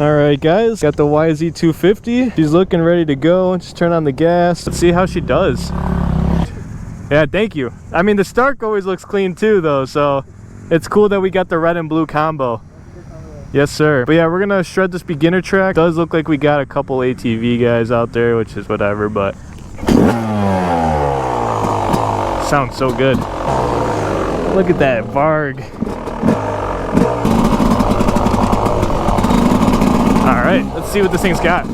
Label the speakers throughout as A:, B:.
A: Alright guys, got the YZ250. She's looking ready to go. Just turn on the gas. Let's see how she does. Yeah, thank you. I mean, the Stark always looks clean too though, so it's cool that we got the red and blue combo. Yes sir. But yeah, we're gonna shred this beginner track. Does look like we got a couple ATV guys out there, which is whatever, but sounds so good. Look at that Varg. Alright, let's see what this thing's got.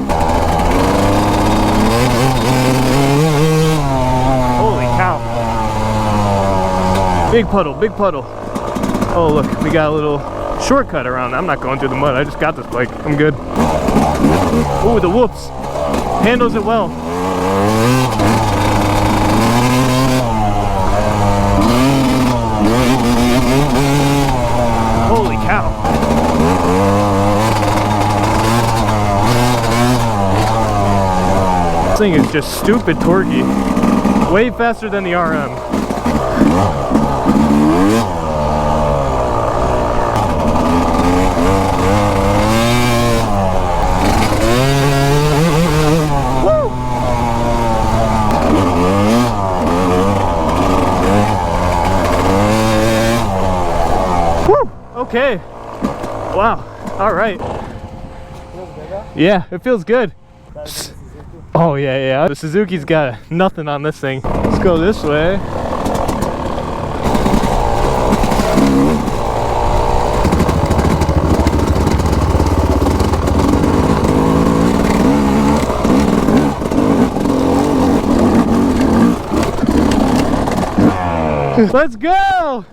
A: Holy cow. Big puddle, big puddle. Oh look, we got a little shortcut around. I'm not going through the mud. I just got this bike. I'm good. Oh, the whoops. Handles it well. Holy cow. This thing is just stupid torquey. Way faster than the RM. Okay. Wow. All right. Yeah, it feels good. Oh yeah, yeah. The Suzuki's got nothing on this thing. Let's go this way. Let's go!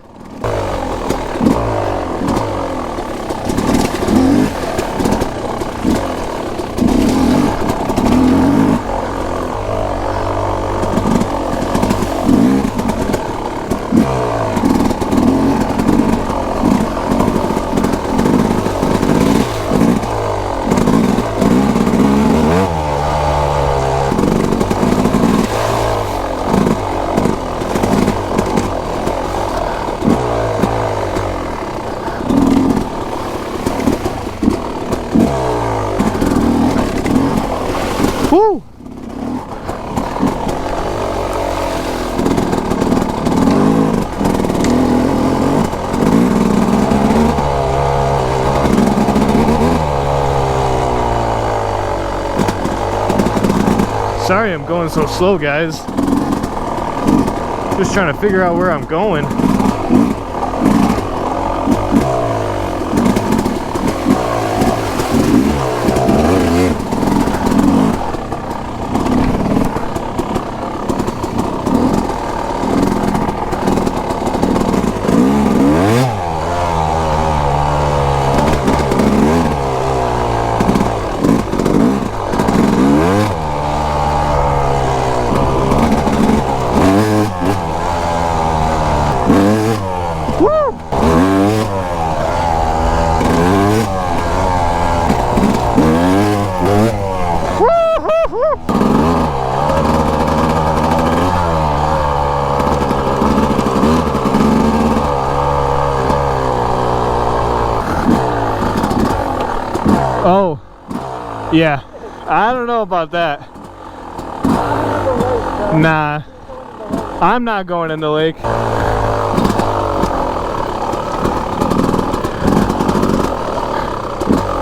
A: Woo! Sorry I'm going so slow, guys. Just trying to figure out where I'm going. Oh, yeah. I don't know about that. Nah, I'm not going in the lake.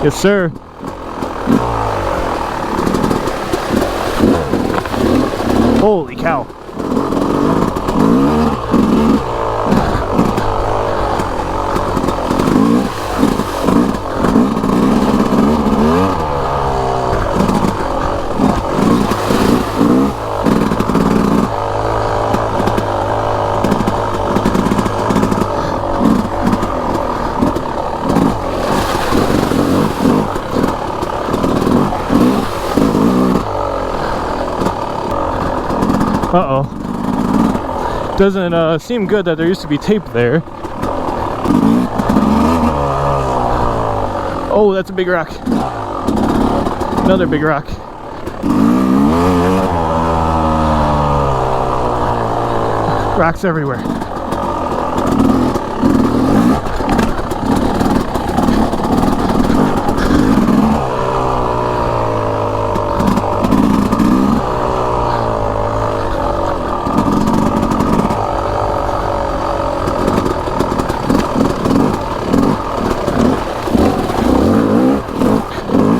A: Yes, sir. Holy cow. Uh-oh. Doesn't seem good that there used to be tape there. Oh, that's a big rock. Another big rock. Rocks everywhere.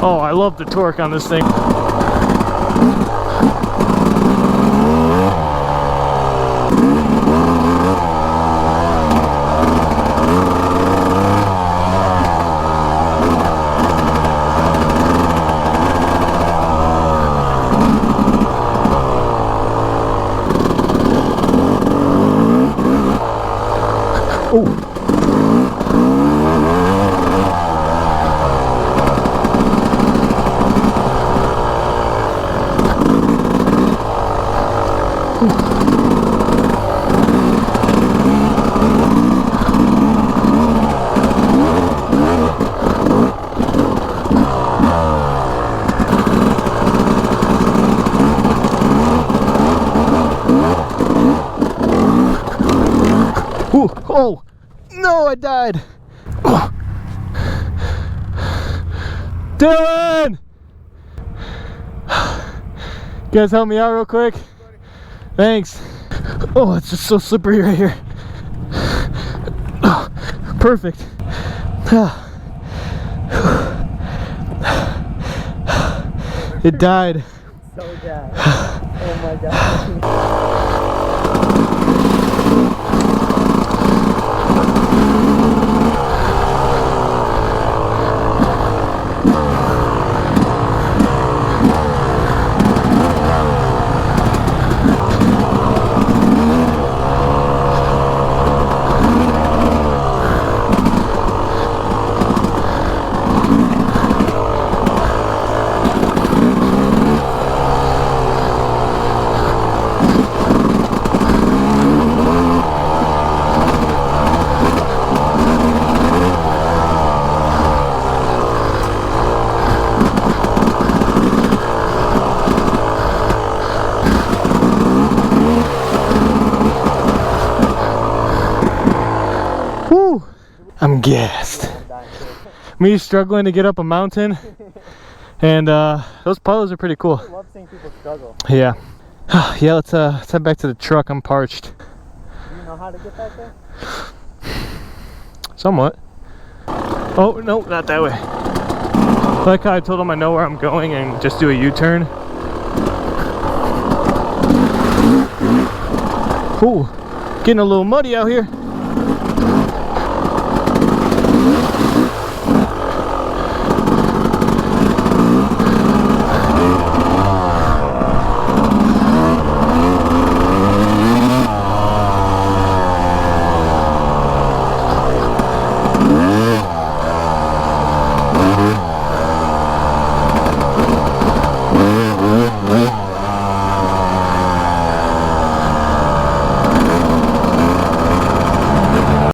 A: Oh, I love the torque on this thing. Oh. Ooh, oh, no, I died. Oh. Dylan! You guys help me out real quick? Thanks. Oh, it's just so slippery right here. Oh, perfect. It died.
B: So bad. Oh my god.
A: I'm gassed. Me struggling to get up a mountain, and those puddles are pretty cool.
B: I love seeing people struggle.
A: Yeah. Yeah, let's head back to the truck. I'm parched.
B: Do you know how to get back there?
A: Somewhat. Oh, no, not that way. I like how I told him I know where I'm going and just do a U-turn. Ooh, getting a little muddy out here.